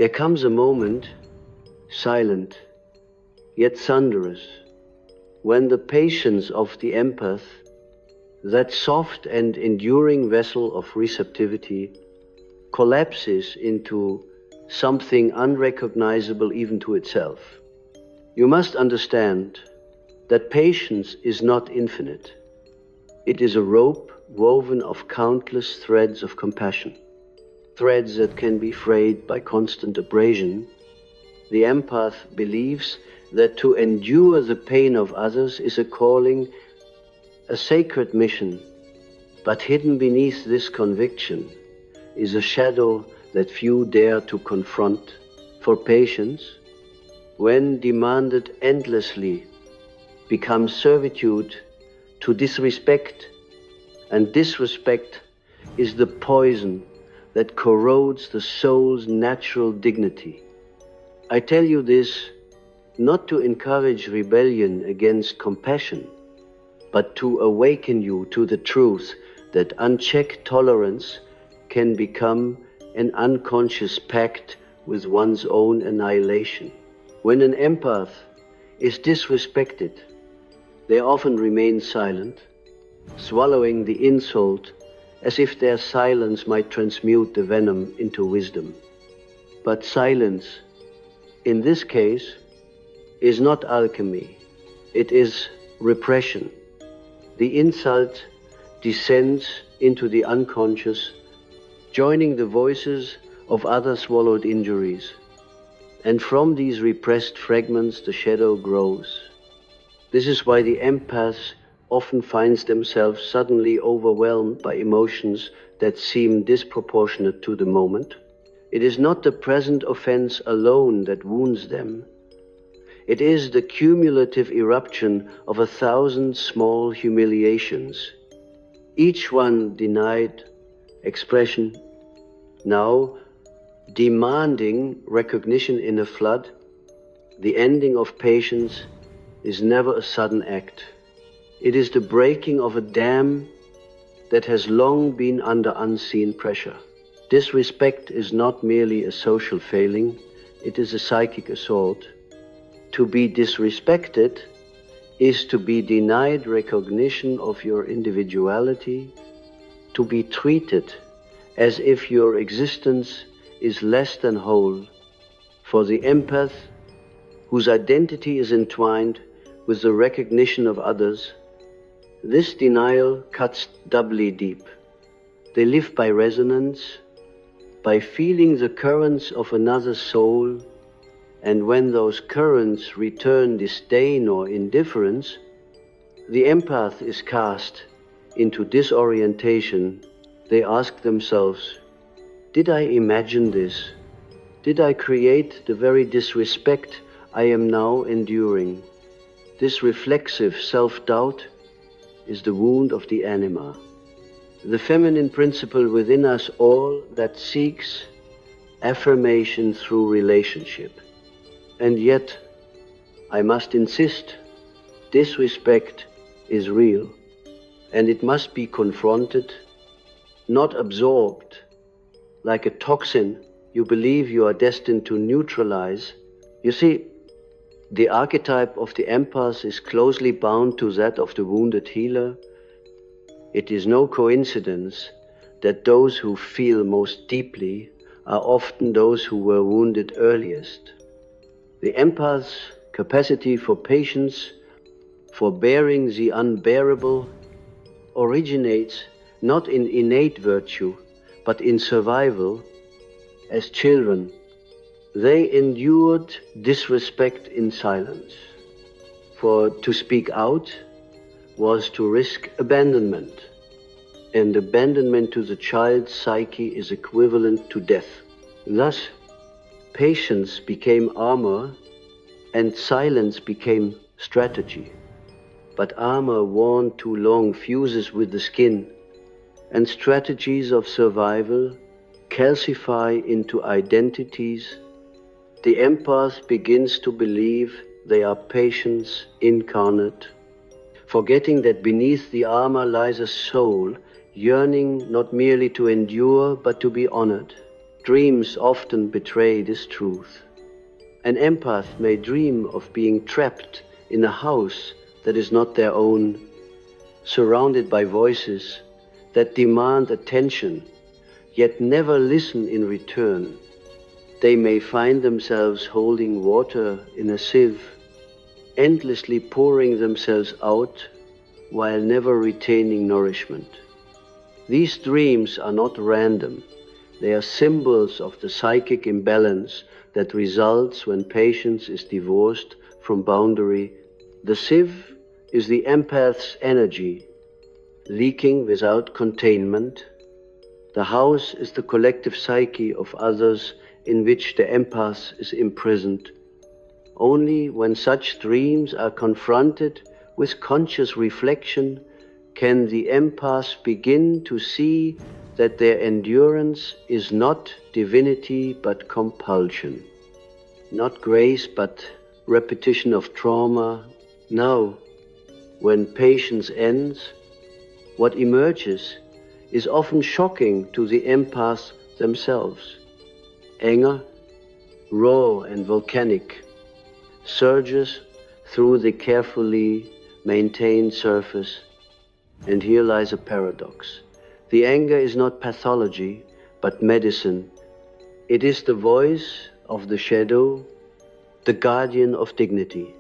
There comes a moment, silent, yet thunderous, when the patience of the empath, that soft and enduring vessel of receptivity, collapses into something unrecognizable even to itself. You must understand that patience is not infinite. It is a rope woven of countless threads of compassion, threads that can be frayed by constant abrasion. The empath believes that to endure the pain of others is a calling, a sacred mission, but hidden beneath this conviction is a shadow that few dare to confront. For patience, when demanded endlessly, becomes servitude to disrespect, and disrespect is the poison that corrodes the soul's natural dignity. I tell you this not to encourage rebellion against compassion, but to awaken you to the truth that unchecked tolerance can become an unconscious pact with one's own annihilation. When an empath is disrespected, they often remain silent, swallowing the insult as if their silence might transmute the venom into wisdom. But silence, in this case, is not alchemy. It is repression. The insult descends into the unconscious, joining the voices of other swallowed injuries. And from these repressed fragments, the shadow grows. This is why the empath often finds themselves suddenly overwhelmed by emotions that seem disproportionate to the moment. It is not the present offense alone that wounds them. It is the cumulative eruption of 1,000 small humiliations, each one denied expression, now demanding recognition in a flood. The ending of patience is never a sudden act. It is the breaking of a dam that has long been under unseen pressure. Disrespect is not merely a social failing, it is a psychic assault. To be disrespected is to be denied recognition of your individuality, to be treated as if your existence is less than whole. For the empath, whose identity is entwined with the recognition of others, this denial cuts doubly deep. They live by resonance, by feeling the currents of another soul, and when those currents return disdain or indifference, the empath is cast into disorientation. They ask themselves, did I imagine this? Did I create the very disrespect I am now enduring? This reflexive self-doubt is the wound of the anima, the feminine principle within us all that seeks affirmation through relationship. And yet, I must insist, disrespect is real, and it must be confronted, not absorbed. Like a toxin you believe you are destined to neutralize. You see, the archetype of the empath is closely bound to that of the wounded healer. It is no coincidence that those who feel most deeply are often those who were wounded earliest. The empath's capacity for patience, for bearing the unbearable, originates not in innate virtue, but in survival. As children, they endured disrespect in silence. For to speak out was to risk abandonment, and abandonment to the child's psyche is equivalent to death. Thus, patience became armor, and silence became strategy. But armor worn too long fuses with the skin, and strategies of survival calcify into identities. The empath begins to believe they are patience incarnate, forgetting that beneath the armor lies a soul yearning not merely to endure but to be honored. Dreams often betray this truth. An empath may dream of being trapped in a house that is not their own, surrounded by voices that demand attention, yet never listen in return. They may find themselves holding water in a sieve, endlessly pouring themselves out while never retaining nourishment. These dreams are not random. They are symbols of the psychic imbalance that results when patience is divorced from boundary. The sieve is the empath's energy, leaking without containment. The house is the collective psyche of others in which the empath is imprisoned. Only when such dreams are confronted with conscious reflection can the empath begin to see that their endurance is not divinity but compulsion, not grace but repetition of trauma. Now, when patience ends, what emerges is often shocking to the empaths themselves. Anger, raw and volcanic, surges through the carefully maintained surface. And here lies a paradox. The anger is not pathology, but medicine. It is the voice of the shadow, the guardian of dignity,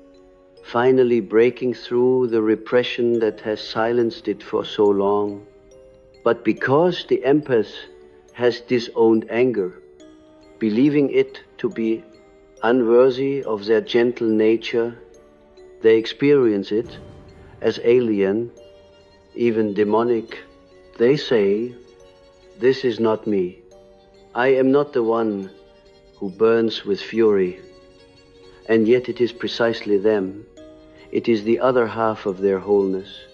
finally breaking through the repression that has silenced it for so long. But because the empath has disowned anger, believing it to be unworthy of their gentle nature, they experience it as alien, even demonic. They say, "This is not me. I am not the one who burns with fury." And yet it is precisely them. It is the other half of their wholeness.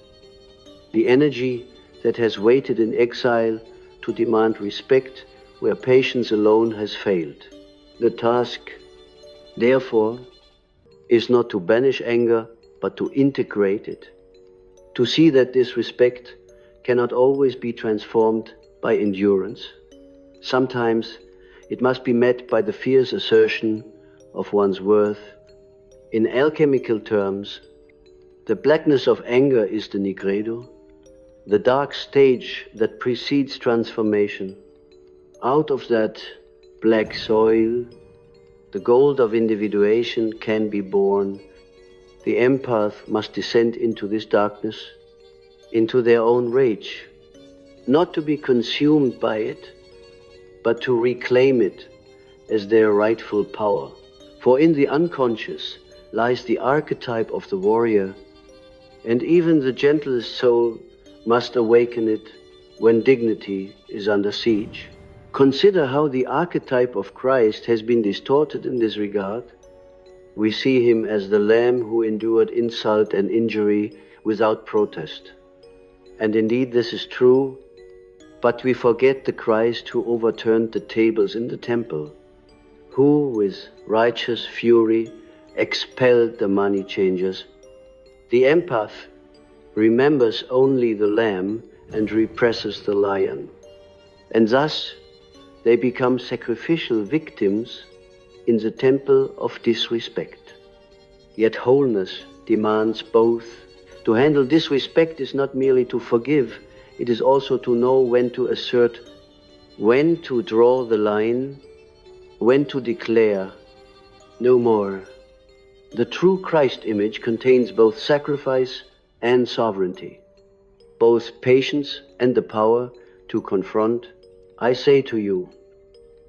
The energy that has waited in exile to demand respect where patience alone has failed. The task, therefore, is not to banish anger, but to integrate it. To see that this respect cannot always be transformed by endurance. Sometimes it must be met by the fierce assertion of one's worth. In alchemical terms, the blackness of anger is the nigredo, the dark stage that precedes transformation. Out of that black soil, the gold of individuation can be born. The empath must descend into this darkness, into their own rage, not to be consumed by it, but to reclaim it as their rightful power. For in the unconscious lies the archetype of the warrior, and even the gentlest soul must awaken it when dignity is under siege. Consider how the archetype of Christ has been distorted in this regard. We see him as the lamb who endured insult and injury without protest. And indeed this is true, but we forget the Christ who overturned the tables in the temple, who with righteous fury expelled the money changers. The empath remembers only the lamb and represses the lion. And thus they become sacrificial victims in the temple of disrespect. Yet wholeness demands both. To handle disrespect is not merely to forgive, it is also to know when to assert, when to draw the line, when to declare, no more. The true Christ image contains both sacrifice and sovereignty, both patience and the power to confront. I say to you,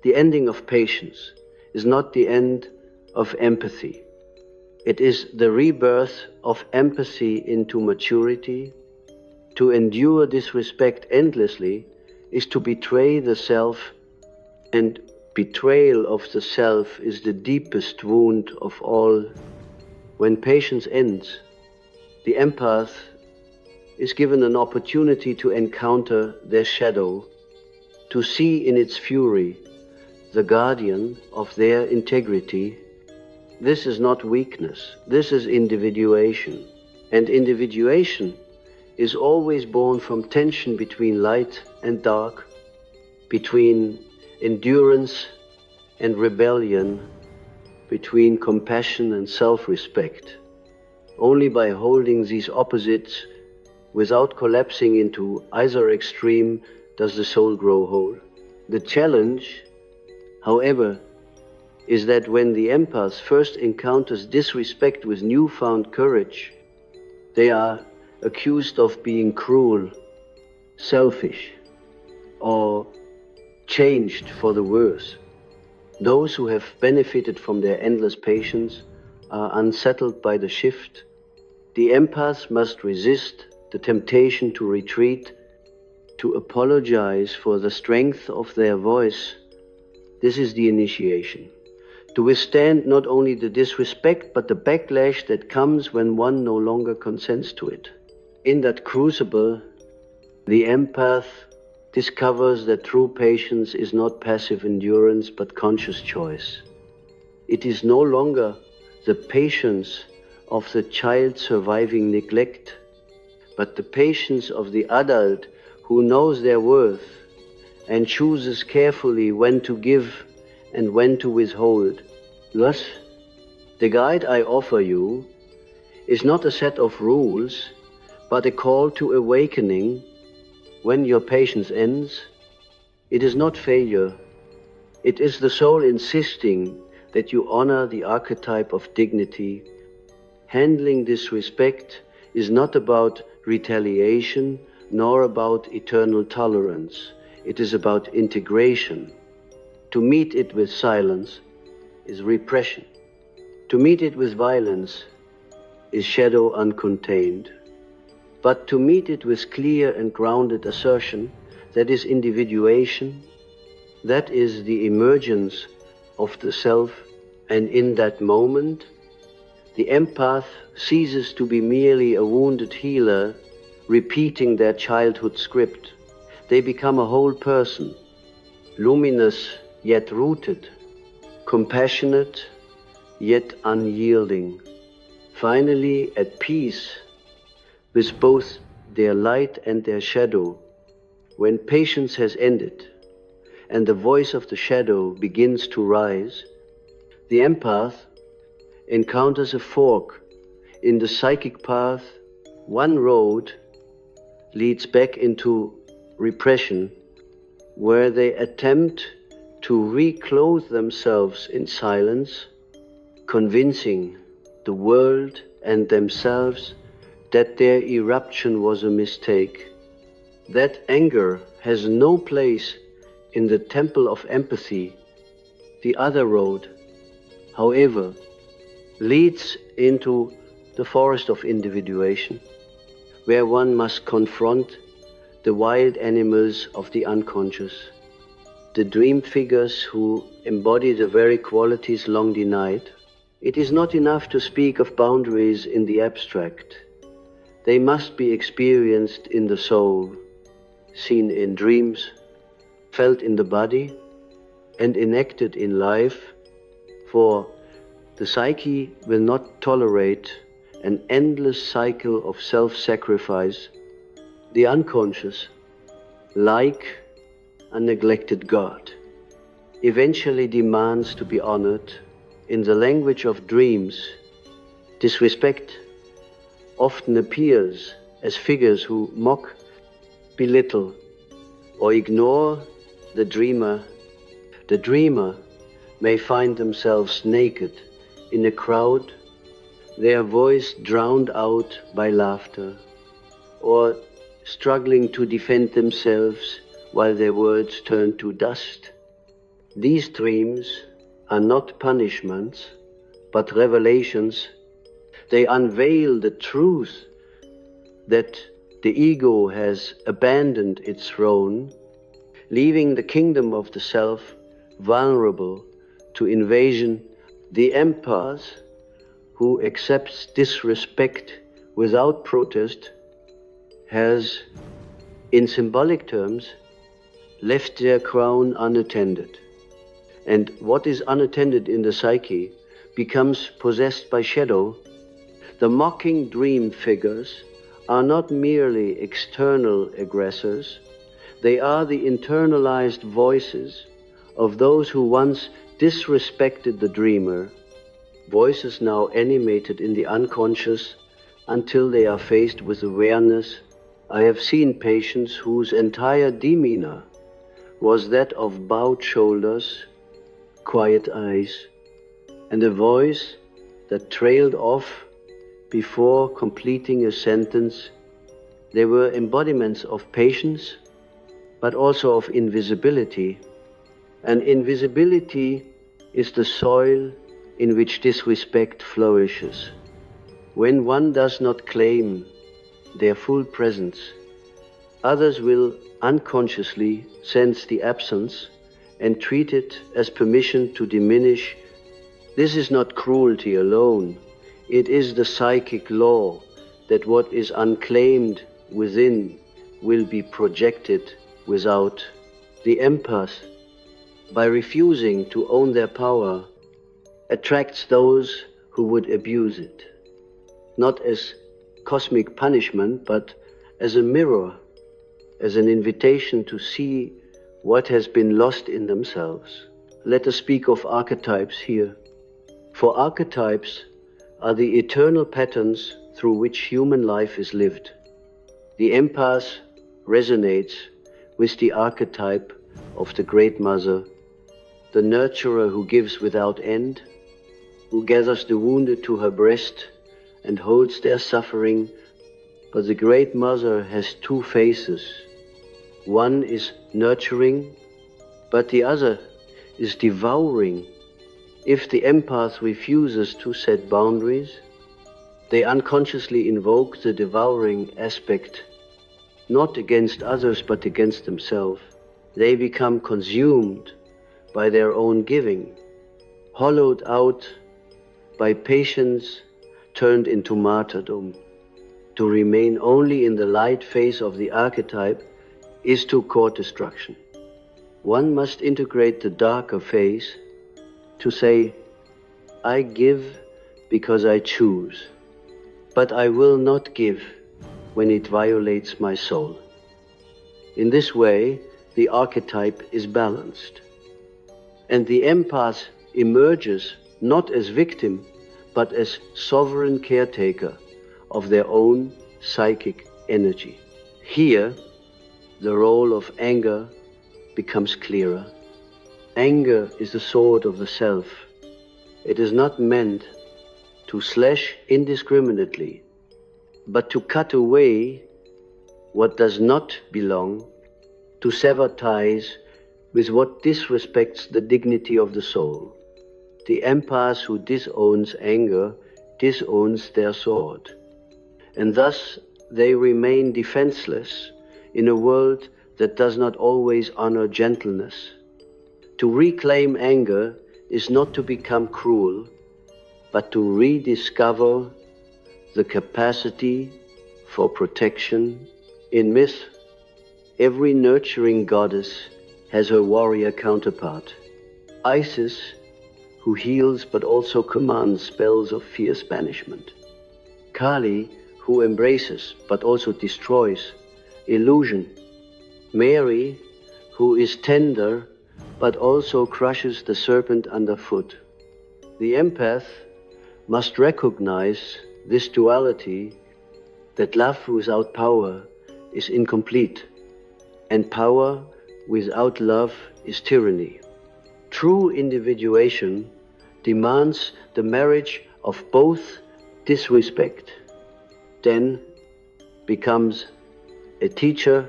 the ending of patience is not the end of empathy. It is the rebirth of empathy into maturity. To endure disrespect endlessly is to betray the self, and betrayal of the self is the deepest wound of all. When patience ends, the empath is given an opportunity to encounter their shadow, to see in its fury the guardian of their integrity. This is not weakness, this is individuation. And individuation is always born from tension between light and dark, between endurance and rebellion, between compassion and self-respect. Only by holding these opposites without collapsing into either extreme does the soul grow whole. The challenge, however, is that when the empath first encounters disrespect with newfound courage, they are accused of being cruel, selfish, or changed for the worse. Those who have benefited from their endless patience are unsettled by the shift. The empath must resist the temptation to retreat, to apologize for the strength of their voice. This is the initiation. To withstand not only the disrespect, but the backlash that comes when one no longer consents to it. In that crucible, the empath discovers that true patience is not passive endurance, but conscious choice. It is no longer the patience of the child surviving neglect, but the patience of the adult who knows their worth and chooses carefully when to give and when to withhold. Thus, the guide I offer you is not a set of rules, but a call to awakening. When your patience ends, it is not failure. It is the soul insisting that you honor the archetype of dignity. Handling disrespect is not about retaliation, nor about eternal tolerance. It is about integration. To meet it with silence is repression. To meet it with violence is shadow uncontained. But to meet it with clear and grounded assertion, that is individuation, that is the emergence of the self, and in that moment, the empath ceases to be merely a wounded healer repeating their childhood script. They become a whole person, luminous yet rooted, compassionate yet unyielding, finally at peace with both their light and their shadow. When patience has ended and the voice of the shadow begins to rise, the empath encounters a fork in the psychic path. One road leads back into repression, where they attempt to reclothe themselves in silence, convincing the world and themselves that their eruption was a mistake. That anger has no place in the temple of empathy. The other road, however, leads into the forest of individuation, where one must confront the wild animals of the unconscious, the dream figures who embody the very qualities long denied. It is not enough to speak of boundaries in the abstract. They must be experienced in the soul, seen in dreams, felt in the body, and enacted in life, for the psyche will not tolerate an endless cycle of self-sacrifice. The unconscious, like a neglected God, eventually demands to be honored. In the language of dreams, disrespect often appears as figures who mock, belittle, or ignore the dreamer. The dreamer may find themselves naked in a crowd, their voice drowned out by laughter, or struggling to defend themselves while their words turn to dust. These dreams are not punishments, but revelations. They unveil the truth that the ego has abandoned its throne, leaving the kingdom of the self vulnerable to invasion. The empath who accepts disrespect without protest has, in symbolic terms, left their crown unattended. And what is unattended in the psyche becomes possessed by shadow. The mocking dream figures are not merely external aggressors, they are the internalized voices of those who once disrespected the dreamer, voices now animated in the unconscious until they are faced with awareness. I have seen patients whose entire demeanor was that of bowed shoulders, quiet eyes, and a voice that trailed off before completing a sentence. They were embodiments of patience, but also of invisibility. And invisibility is the soil in which disrespect flourishes. When one does not claim their full presence, others will unconsciously sense the absence and treat it as permission to diminish. This is not cruelty alone. It is the psychic law that what is unclaimed within will be projected without. The empath, by refusing to own their power, attracts those who would abuse it, not as cosmic punishment, but as a mirror, as an invitation to see what has been lost in themselves. Let us speak of archetypes here. For archetypes are the eternal patterns through which human life is lived. The empath resonates with the archetype of the Great Mother, the nurturer who gives without end, who gathers the wounded to her breast and holds their suffering. But the Great Mother has two faces. One is nurturing, but the other is devouring. If the empath refuses to set boundaries, they unconsciously invoke the devouring aspect, not against others but against themselves. They become consumed by their own giving, hollowed out by patience turned into martyrdom. To remain only in the light phase of the archetype is to court destruction. One must integrate the darker phase to say, I give because I choose, but I will not give when it violates my soul. In this way, the archetype is balanced. And the empath emerges not as victim, but as sovereign caretaker of their own psychic energy. Here, the role of anger becomes clearer. Anger is the sword of the self. It is not meant to slash indiscriminately, but to cut away what does not belong, to sever ties with what disrespects the dignity of the soul. The empath who disowns anger disowns their sword, and thus they remain defenseless in a world that does not always honor gentleness. To reclaim anger is not to become cruel, but to rediscover the capacity for protection. In myth, every nurturing goddess has her warrior counterpart. Isis, who heals but also commands spells of fierce banishment. Kali, who embraces but also destroys illusion. Mary, who is tender but also crushes the serpent underfoot. The empath must recognize this duality, that love without power is incomplete, and power without love is tyranny. True individuation demands the marriage of both disrespect, then becomes a teacher.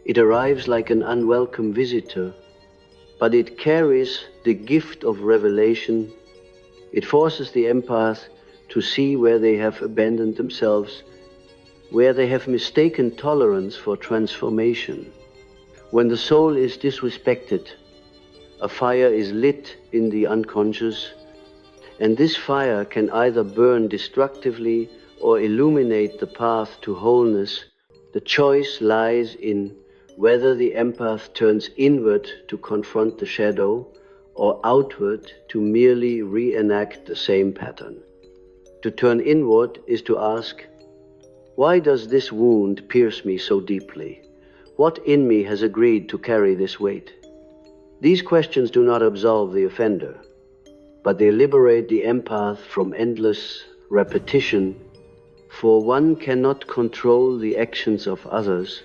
It arrives like an unwelcome visitor, but it carries the gift of revelation. It forces the empath to see where they have abandoned themselves, where they have mistaken tolerance for transformation. When the soul is disrespected, a fire is lit in the unconscious, and this fire can either burn destructively or illuminate the path to wholeness. The choice lies in whether the empath turns inward to confront the shadow or outward to merely reenact the same pattern. To turn inward is to ask, why does this wound pierce me so deeply? What in me has agreed to carry this weight? These questions do not absolve the offender, but they liberate the empath from endless repetition, for one cannot control the actions of others,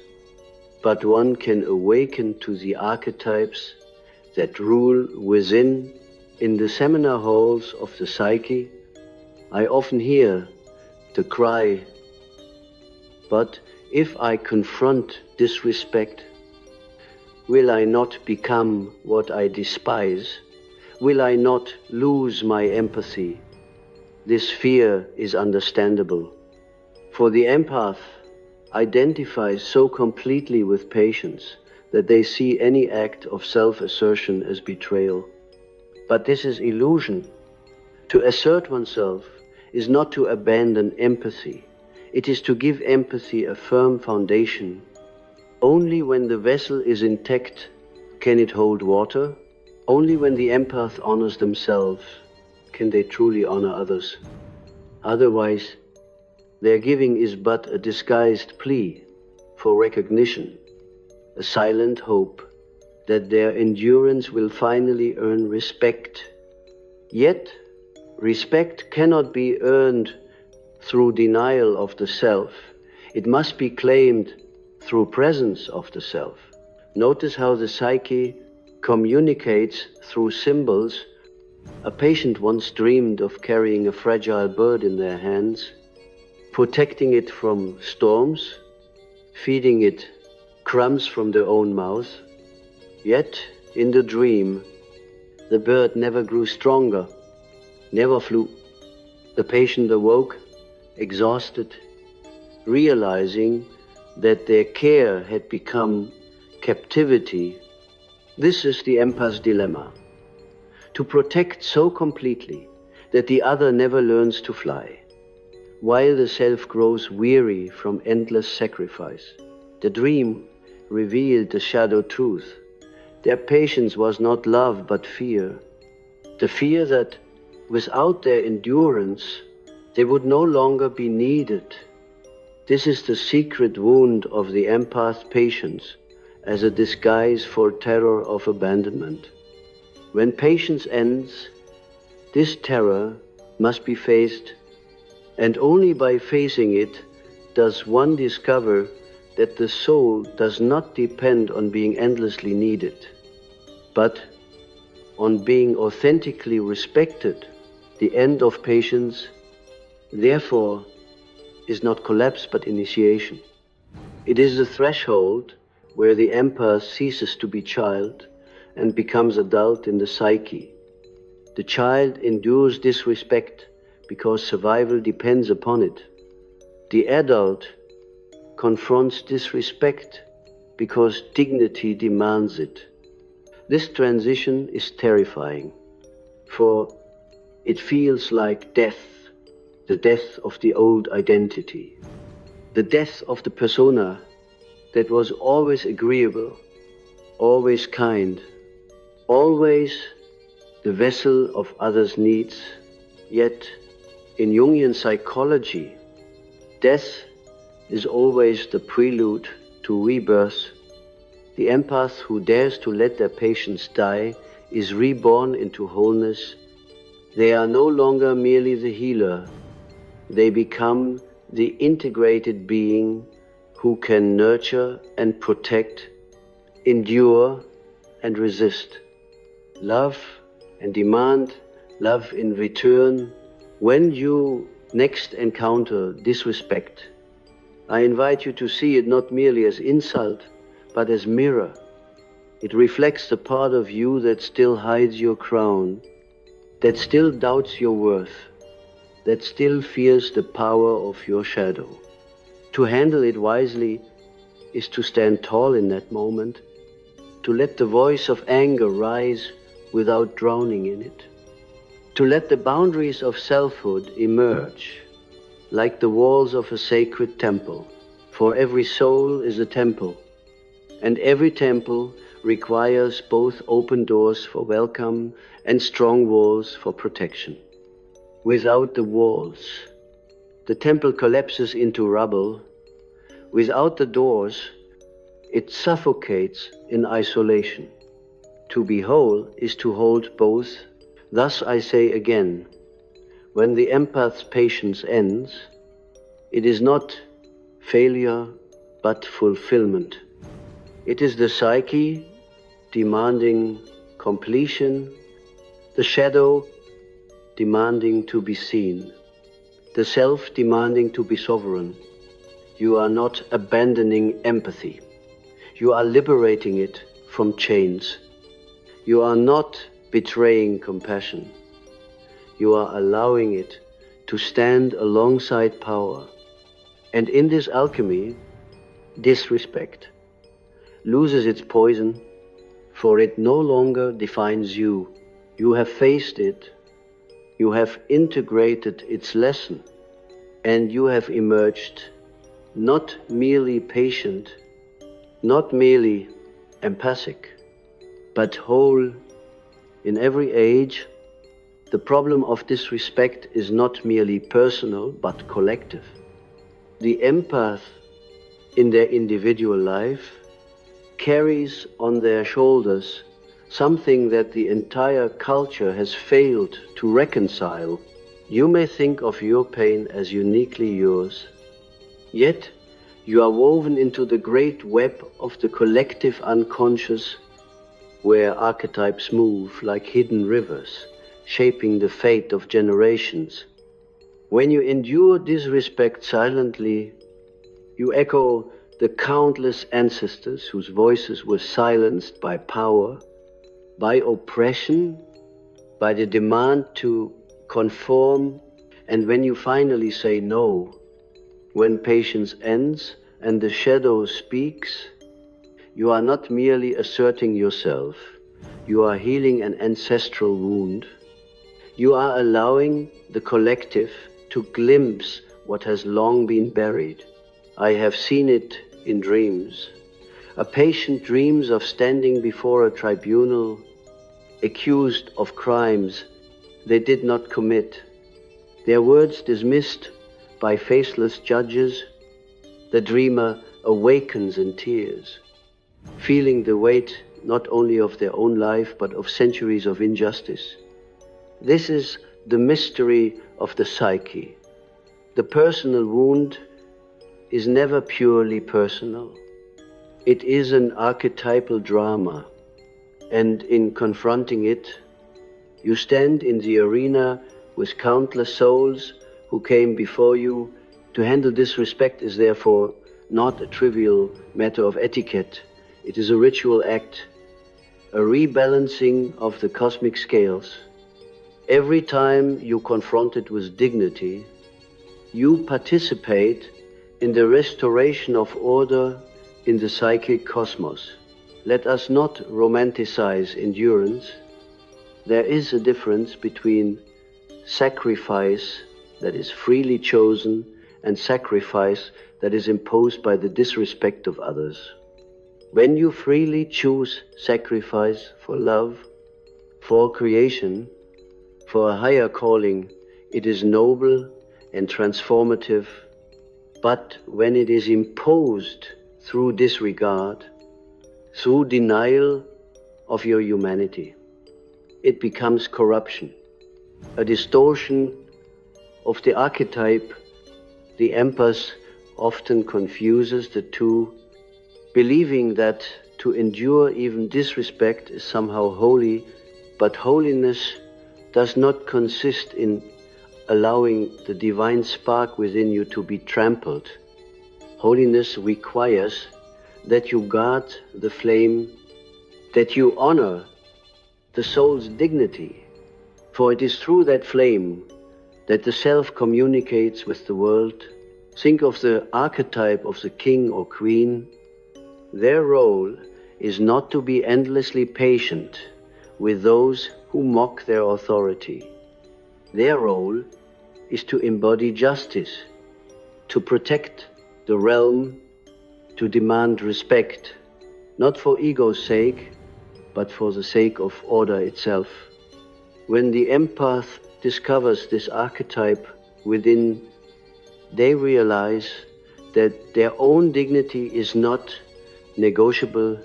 but one can awaken to the archetypes that rule within. In the seminar halls of the psyche, I often hear the cry, but if I confront disrespect, will I not become what I despise? Will I not lose my empathy? This fear is understandable, for the empath identifies so completely with patients that they see any act of self-assertion as betrayal. But this is illusion. To assert oneself is not to abandon empathy. It is to give empathy a firm foundation. Only when the vessel is intact can it hold water. Only when the empath honors themselves can they truly honor others. Otherwise, their giving is but a disguised plea for recognition, a silent hope that their endurance will finally earn respect. Yet, respect cannot be earned through denial of the self. It must be claimed through presence of the self. Notice how the psyche communicates through symbols. A patient once dreamed of carrying a fragile bird in their hands, protecting it from storms, feeding it crumbs from their own mouth. Yet, in the dream, the bird never grew stronger, never flew. The patient awoke, exhausted, realizing that their care had become captivity. This is the empath's dilemma: to protect so completely that the other never learns to fly, while the self grows weary from endless sacrifice. The dream revealed the shadow truth. Their patience was not love but fear. The fear that without their endurance they would no longer be needed. This is the secret wound of the empath patience as a disguise for terror of abandonment. When patience ends, this terror must be faced, and only by facing it does one discover that the soul does not depend on being endlessly needed, but on being authentically respected. The end of patience, therefore, is not collapse but initiation. It is the threshold where the empath ceases to be child and becomes adult in the psyche. The child endures disrespect because survival depends upon it. The adult confronts disrespect because dignity demands it. This transition is terrifying, for it feels like death, the death of the old identity, the death of the persona that was always agreeable, always kind, always the vessel of others' needs. Yet, in Jungian psychology, death is always the prelude to rebirth. The empath who dares to let their patients die is reborn into wholeness. They are no longer merely the healer. They become the integrated being who can nurture and protect, endure and resist, love and demand love in return. When you next encounter disrespect, I invite you to see it not merely as insult, but as mirror. It reflects the part of you that still hides your crown, that still doubts your worth, that still fears the power of your shadow. To handle it wisely is to stand tall in that moment, to let the voice of anger rise without drowning in it, to let the boundaries of selfhood emerge like the walls of a sacred temple. For every soul is a temple, and every temple requires both open doors for welcome and strong walls for protection. Without the walls, the temple collapses into rubble. Without the doors, it suffocates in isolation. To be whole is to hold both. Thus I say again, when the empath's patience ends, it is not failure but fulfillment. It is the psyche demanding completion, the shadow demanding to be seen, the self demanding to be sovereign. You are not abandoning empathy. You are liberating it from chains. You are not betraying compassion. You are allowing it to stand alongside power. And in this alchemy, disrespect loses its poison, for it no longer defines you. You have faced it, you have integrated its lesson, and you have emerged not merely patient, not merely empathic, but whole. In every age, the problem of disrespect is not merely personal, but collective. The empath in their individual life carries on their shoulders something that the entire culture has failed to reconcile. You may think of your pain as uniquely yours, yet you are woven into the great web of the collective unconscious, where archetypes move like hidden rivers, shaping the fate of generations. When you endure disrespect silently, you echo the countless ancestors whose voices were silenced by power, by oppression, by the demand to conform. And when you finally say no, when patience ends and the shadow speaks, you are not merely asserting yourself, you are healing an ancestral wound. You are allowing the collective to glimpse what has long been buried. I have seen it in dreams. A patient dreams of standing before a tribunal, accused of crimes they did not commit. Their words dismissed by faceless judges. The dreamer awakens in tears, feeling the weight not only of their own life, but of centuries of injustice. This is the mystery of the psyche. The personal wound is never purely personal. It is an archetypal drama, and in confronting it, you stand in the arena with countless souls who came before you. To handle disrespect is therefore not a trivial matter of etiquette. It is a ritual act, a rebalancing of the cosmic scales. Every time you confront it with dignity, you participate in the restoration of order in the psychic cosmos. Let us not romanticize endurance. There is a difference between sacrifice that is freely chosen and sacrifice that is imposed by the disrespect of others. When you freely choose sacrifice for love, for creation, for a higher calling, it is noble and transformative. But when it is imposed through disregard, through denial of your humanity, it becomes corruption, a distortion of the archetype. The empath often confuses the two, believing that to endure even disrespect is somehow holy, but holiness does not consist in allowing the divine spark within you to be trampled. Holiness requires that you guard the flame, that you honor the soul's dignity, for it is through that flame that the self communicates with the world. Think of the archetype of the king or queen. Their role is not to be endlessly patient with those who mock their authority. Their role is to embody justice, to protect the realm, to demand respect, not for ego's sake, but for the sake of order itself. When the empath discovers this archetype within, they realize that their own dignity is not negotiable,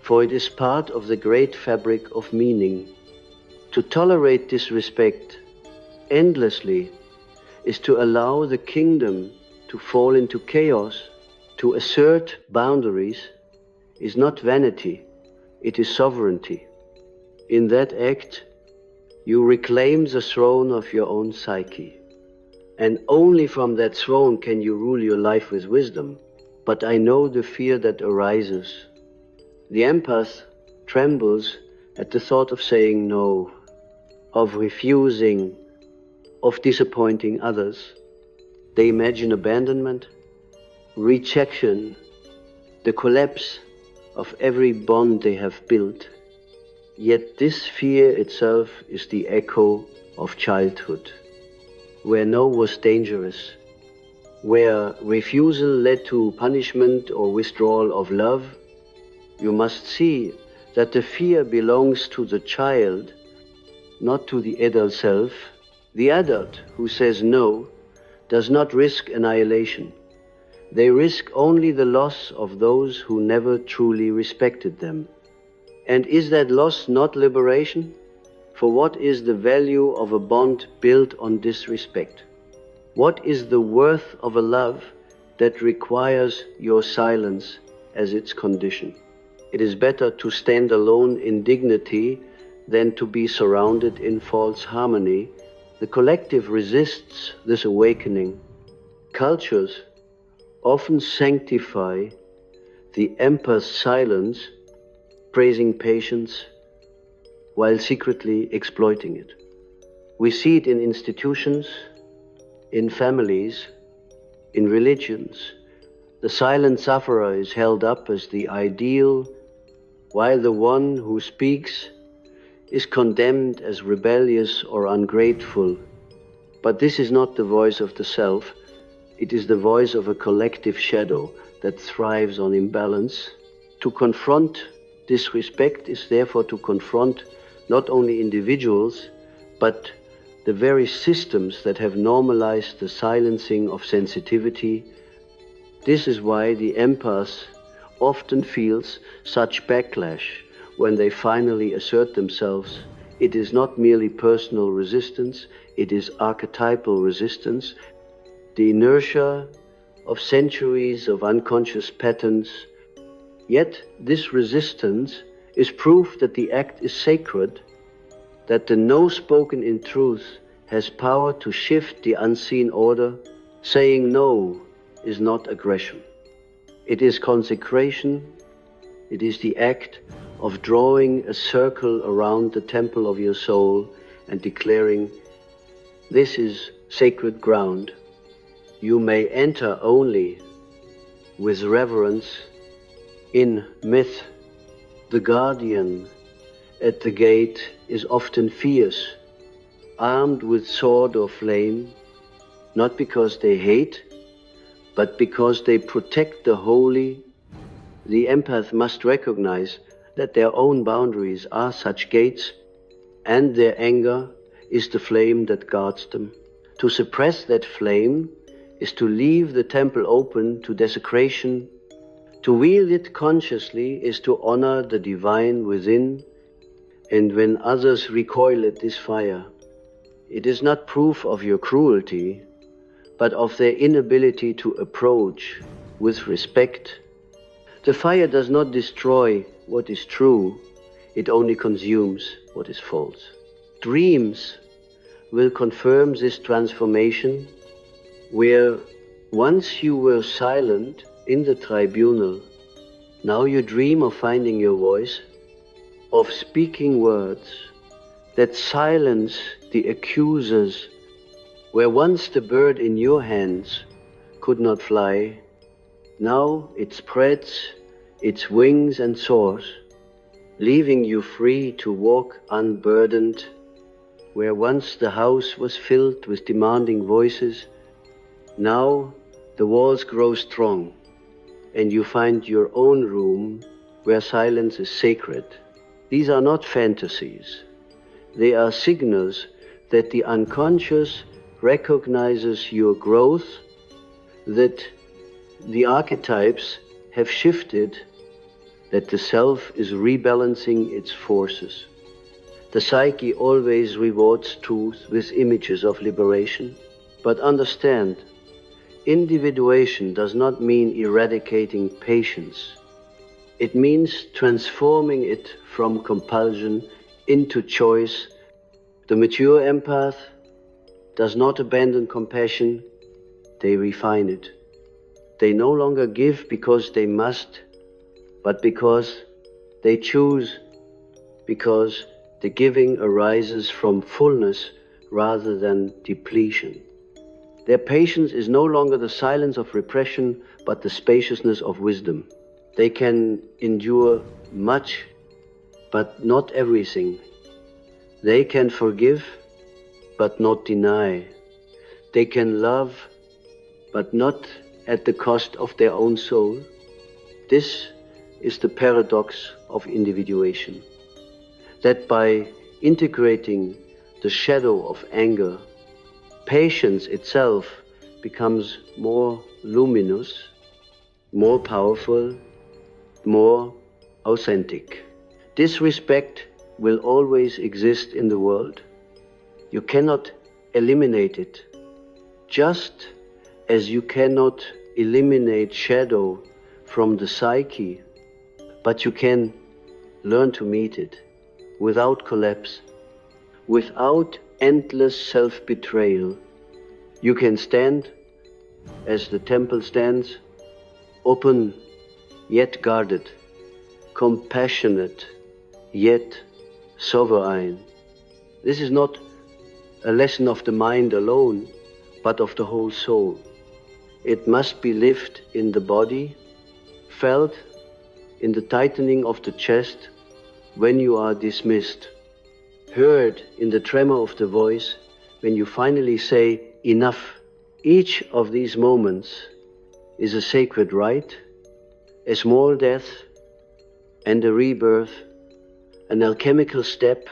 for it is part of the great fabric of meaning. To tolerate disrespect endlessly is to allow the kingdom to fall into chaos. To assert boundaries is not vanity, it is sovereignty. In that act, you reclaim the throne of your own psyche. And only from that throne can you rule your life with wisdom. But I know the fear that arises. The empath trembles at the thought of saying no, of refusing, of disappointing others. They imagine abandonment, rejection, the collapse of every bond they have built. Yet this fear itself is the echo of childhood, where no was dangerous, where refusal led to punishment or withdrawal of love. You must see that the fear belongs to the child, not to the adult self. The adult who says no does not risk annihilation. They risk only the loss of those who never truly respected them. And is that loss not liberation? For what is the value of a bond built on disrespect? What is the worth of a love that requires your silence as its condition? It is better to stand alone in dignity than to be surrounded in false harmony. The collective resists this awakening. Cultures often sanctify the empath's silence, praising patience while secretly exploiting it. We see it in institutions, in families, in religions. The silent sufferer is held up as the ideal, while the one who speaks is condemned as rebellious or ungrateful. But this is not the voice of the self. It is the voice of a collective shadow that thrives on imbalance. To confront disrespect is therefore to confront not only individuals, but the very systems that have normalized the silencing of sensitivity. This is why the empath often feels such backlash when they finally assert themselves. It is not merely personal resistance, it is archetypal resistance. The inertia of centuries of unconscious patterns. Yet this resistance is proof that the act is sacred, that the no spoken in truth has power to shift the unseen order. Saying no is not aggression. It is consecration. It is the act of drawing a circle around the temple of your soul and declaring, this is sacred ground. You may enter only with reverence. In myth, the guardian at the gate is often fierce, armed with sword or flame, not because they hate, but because they protect the holy. The empath must recognize that their own boundaries are such gates, and their anger is the flame that guards them. To suppress that flame is to leave the temple open to desecration. To wield it consciously is to honor the divine within, and when others recoil at this fire, it is not proof of your cruelty, but of their inability to approach with respect. The fire does not destroy what is true, it only consumes what is false. Dreams will confirm this transformation, where once you were silent in the tribunal, now you dream of finding your voice, of speaking words that silence the accusers. Where once the bird in your hands could not fly, now it spreads its wings and soars, leaving you free to walk unburdened. Where once the house was filled with demanding voices, now the walls grow strong, and you find your own room where silence is sacred. These are not fantasies. They are signals that the unconscious recognizes your growth, that the archetypes have shifted, that the self is rebalancing its forces. The psyche always rewards truth with images of liberation, but understand, individuation does not mean eradicating patience. It means transforming it from compulsion into choice. The mature empath does not abandon compassion, they refine it. They no longer give because they must, but because they choose, because the giving arises from fullness rather than depletion. Their patience is no longer the silence of repression, but the spaciousness of wisdom. They can endure much, but not everything. They can forgive, but not deny. They can love, but not at the cost of their own soul. This is the paradox of individuation, that by integrating the shadow of anger, patience itself becomes more luminous, more powerful, more authentic. Disrespect will always exist in the world. You cannot eliminate it, just as you cannot eliminate shadow from the psyche, but you can learn to meet it without collapse, without endless self-betrayal. You can stand as the temple stands, open yet guarded, compassionate yet sovereign. This is not a lesson of the mind alone, but of the whole soul. It must be lived in the body, felt in the tightening of the chest when you are dismissed, heard in the tremor of the voice when you finally say enough. Each of these moments is a sacred rite, a small death and a rebirth, an alchemical step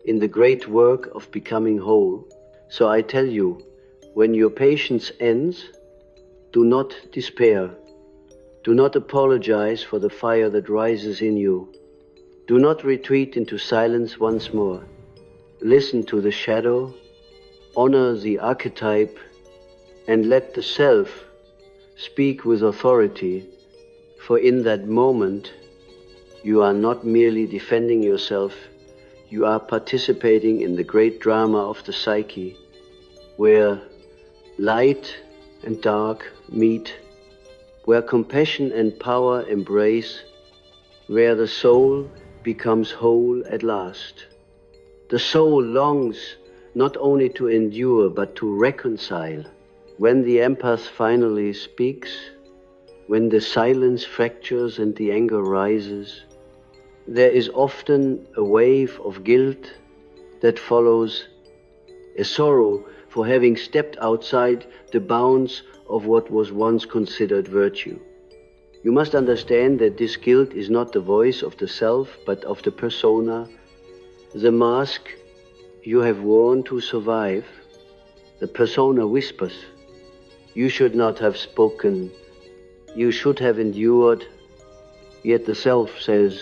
in the great work of becoming whole. So I tell you, when your patience ends, do not despair. Do not apologize for the fire that rises in you. Do not retreat into silence once more. Listen to the shadow, honor the archetype, and let the self speak with authority, for in that moment you are not merely defending yourself, you are participating in the great drama of the psyche, where light and dark meet, where compassion and power embrace, where the soul becomes whole at last. The soul longs not only to endure, but to reconcile. When the empath finally speaks, when the silence fractures and the anger rises, there is often a wave of guilt that follows, a sorrow for having stepped outside the bounds of what was once considered virtue. You must understand that this guilt is not the voice of the self, but of the persona, the mask you have worn to survive. The persona whispers, you should not have spoken, you should have endured, yet the self says,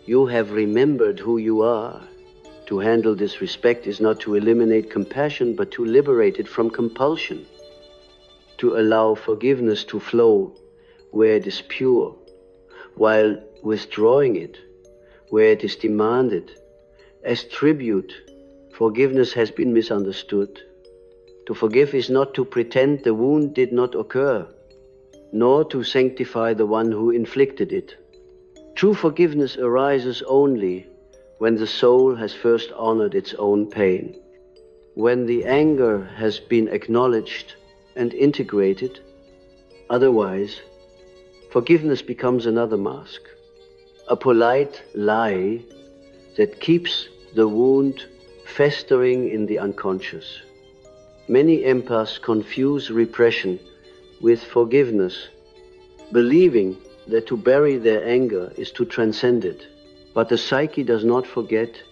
you have remembered who you are. To handle disrespect is not to eliminate compassion, but to liberate it from compulsion, to allow forgiveness to flow where it is pure, while withdrawing it where it is demanded. As tribute, forgiveness has been misunderstood. To forgive is not to pretend the wound did not occur, nor to sanctify the one who inflicted it. True forgiveness arises only when the soul has first honored its own pain, when the anger has been acknowledged and integrated. Otherwise, forgiveness becomes another mask, a polite lie that keeps the wound festering in the unconscious. Many empaths confuse repression with forgiveness, believing that to bury their anger is to transcend it. But the psyche does not forget.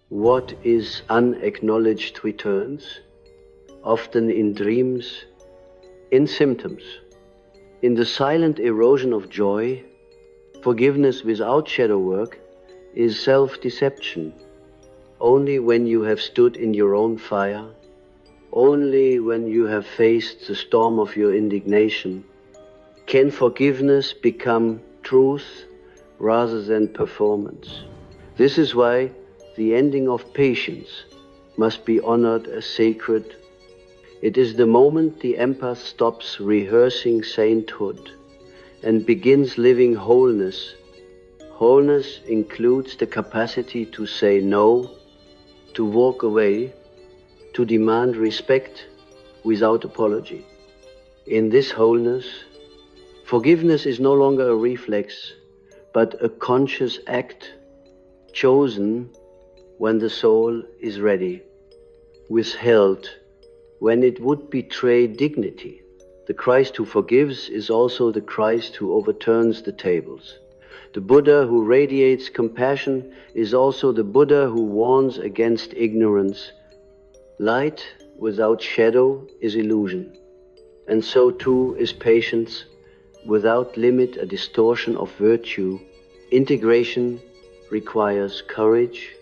What is unacknowledged returns, often in dreams, in symptoms, in the silent erosion of joy, Forgiveness without shadow work is self-deception. Only when you have stood in your own fire, only when you have faced the storm of your indignation, can forgiveness become truth rather than performance. This is why the ending of patience must be honored as sacred. It is the moment the empath stops rehearsing sainthood and begins living wholeness. Wholeness includes the capacity to say no, to walk away, to demand respect without apology. In this wholeness, forgiveness is no longer a reflex, but a conscious act chosen when the soul is ready, withheld when it would betray dignity. The Christ who forgives is also the Christ who overturns the tables. The Buddha who radiates compassion is also the Buddha who warns against ignorance. Light without shadow is illusion, and so too is patience without limit a distortion of virtue. Integration requires courage.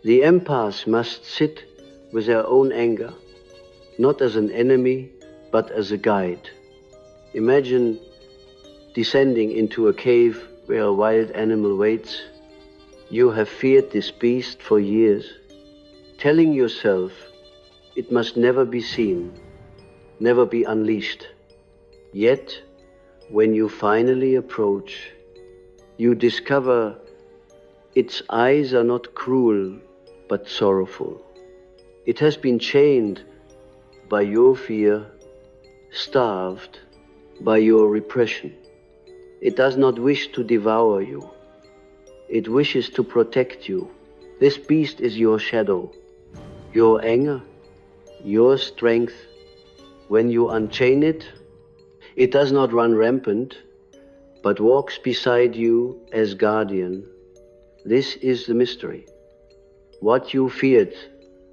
The empaths must sit with their own anger, not as an enemy, but as a guide. Imagine descending into a cave where a wild animal waits. You have feared this beast for years, telling yourself it must never be seen, never be unleashed. Yet, when you finally approach, you discover its eyes are not cruel, but sorrowful. It has been chained by your fear, starved by your repression. It does not wish to devour you. It wishes to protect you. This beast is your shadow, your anger, your strength. When you unchain it, it does not run rampant, but walks beside you as guardian. This is the mystery. What you feared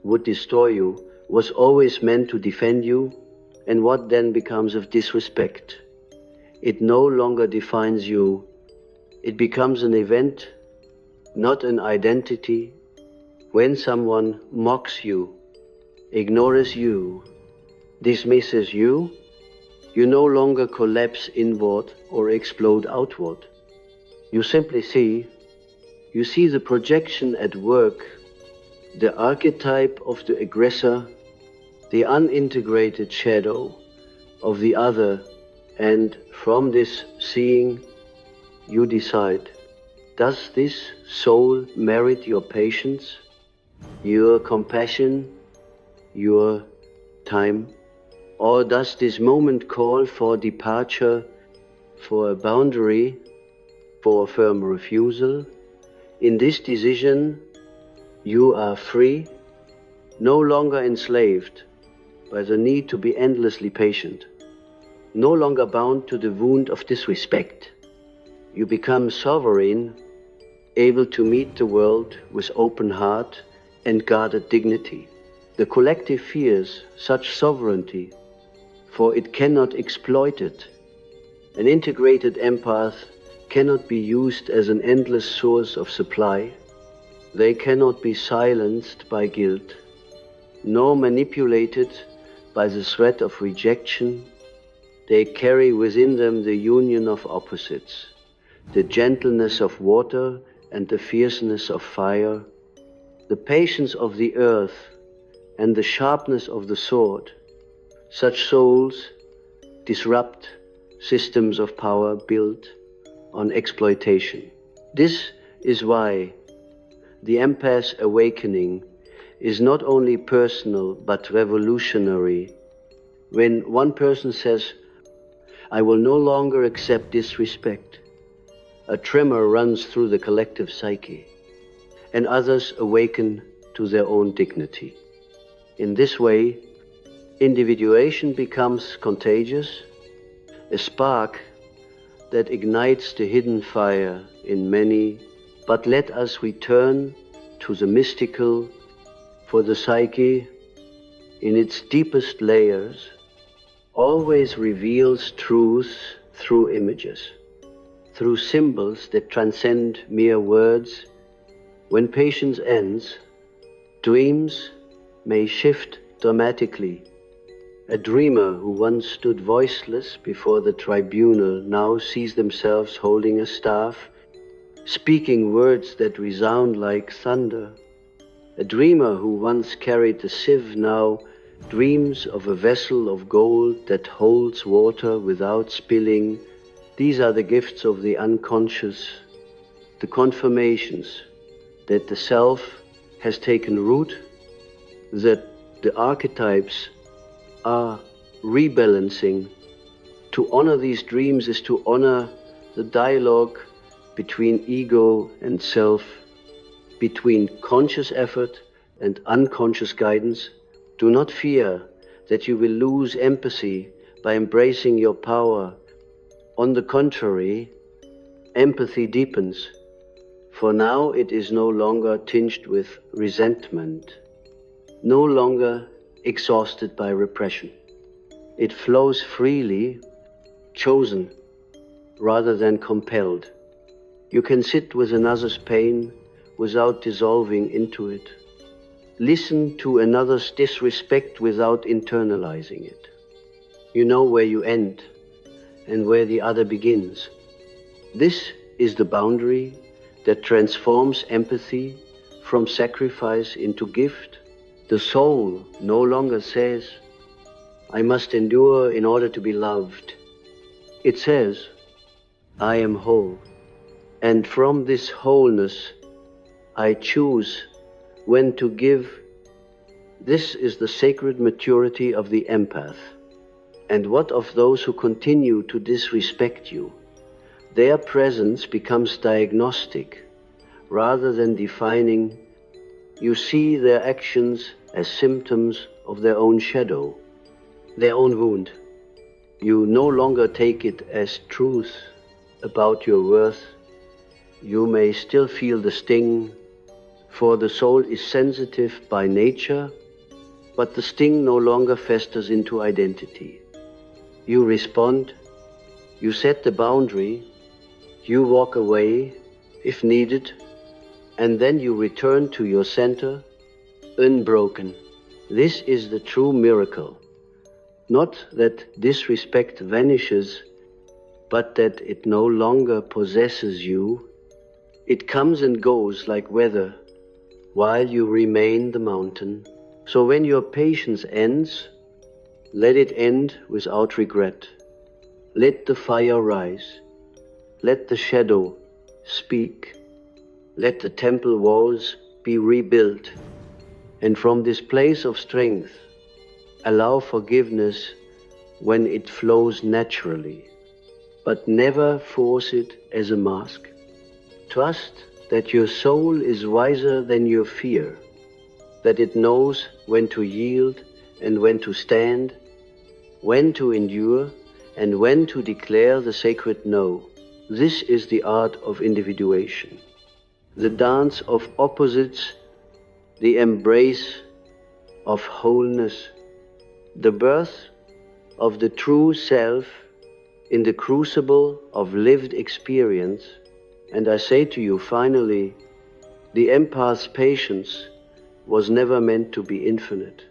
would destroy you was always meant to defend you, and what then becomes of disrespect? It no longer defines you. It becomes an event, not an identity. When someone mocks you, ignores you, dismisses you, you no longer collapse inward or explode outward. You simply see the projection at work, the archetype of the aggressor, the unintegrated shadow of the other, and from this seeing, you decide, does this soul merit your patience, your compassion, your time? Or does this moment call for departure, for a boundary, for a firm refusal? In this decision, you are free, no longer enslaved by the need to be endlessly patient, no longer bound to the wound of disrespect. You become sovereign, able to meet the world with open heart and guarded dignity. The collective fears such sovereignty, for it cannot exploit it. An integrated empath cannot be used as an endless source of supply. They cannot be silenced by guilt, nor manipulated by the threat of rejection. They carry within them the union of opposites, the gentleness of water and the fierceness of fire, the patience of the earth and the sharpness of the sword. Such souls disrupt systems of power built on exploitation. This is why the empath's awakening is not only personal but revolutionary. When one person says, "I will no longer accept disrespect," a tremor runs through the collective psyche, and others awaken to their own dignity. In this way, individuation becomes contagious, a spark that ignites the hidden fire in many. But let us return to the mystical, for the psyche, in its deepest layers, always reveals truth through images, through symbols that transcend mere words. When patience ends, dreams may shift dramatically. A dreamer who once stood voiceless before the tribunal now sees themselves holding a staff, speaking words that resound like thunder. A dreamer who once carried a sieve now dreams of a vessel of gold that holds water without spilling. These are the gifts of the unconscious, the confirmations that the self has taken root, that the archetypes are rebalancing. To honor these dreams is to honor the dialogue between ego and self, between conscious effort and unconscious guidance. Do not fear that you will lose empathy by embracing your power. On the contrary, empathy deepens, for now it is no longer tinged with resentment, no longer exhausted by repression. It flows freely, chosen rather than compelled. You can sit with another's pain without dissolving into it. Listen to another's disrespect without internalizing it. You know where you end and where the other begins. This is the boundary that transforms empathy from sacrifice into gift. The soul no longer says, I must endure in order to be loved. It says, I am whole. And from this wholeness, I choose when to give. This is the sacred maturity of the empath. And what of those who continue to disrespect you? Their presence becomes diagnostic rather than defining. You see their actions as symptoms of their own shadow, their own wound. You no longer take it as truth about your worth. You may still feel the sting, for the soul is sensitive by nature, but the sting no longer festers into identity. You respond, you set the boundary, you walk away if needed, and then you return to your center, unbroken. This is the true miracle. Not that disrespect vanishes, but that it no longer possesses you. It comes and goes like weather, while you remain the mountain. So when your patience ends, let it end without regret. Let the fire rise. Let the shadow speak. Let the temple walls be rebuilt. And from this place of strength, allow forgiveness when it flows naturally, but never force it as a mask. Trust that your soul is wiser than your fear, that it knows when to yield and when to stand, when to endure and when to declare the sacred no. This is the art of individuation, the dance of opposites, the embrace of wholeness, the birth of the true self in the crucible of lived experience. And I say to you finally, the empath's patience was never meant to be infinite.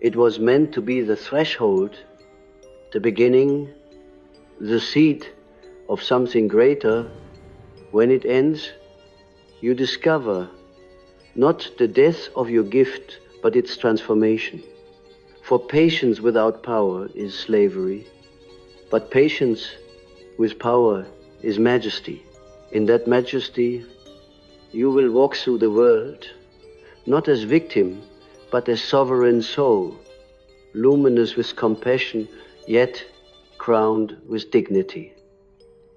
It was meant to be the threshold, the beginning, the seed of something greater. When it ends, you discover not the death of your gift, but its transformation. For patience without power is slavery, but patience with power is majesty. In that majesty, you will walk through the world, not as victim, but as sovereign soul, luminous with compassion, yet crowned with dignity,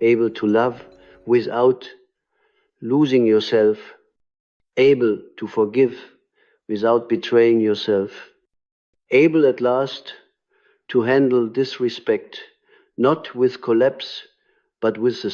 able to love without losing yourself, able to forgive without betraying yourself, able at last to handle disrespect, not with collapse, but with the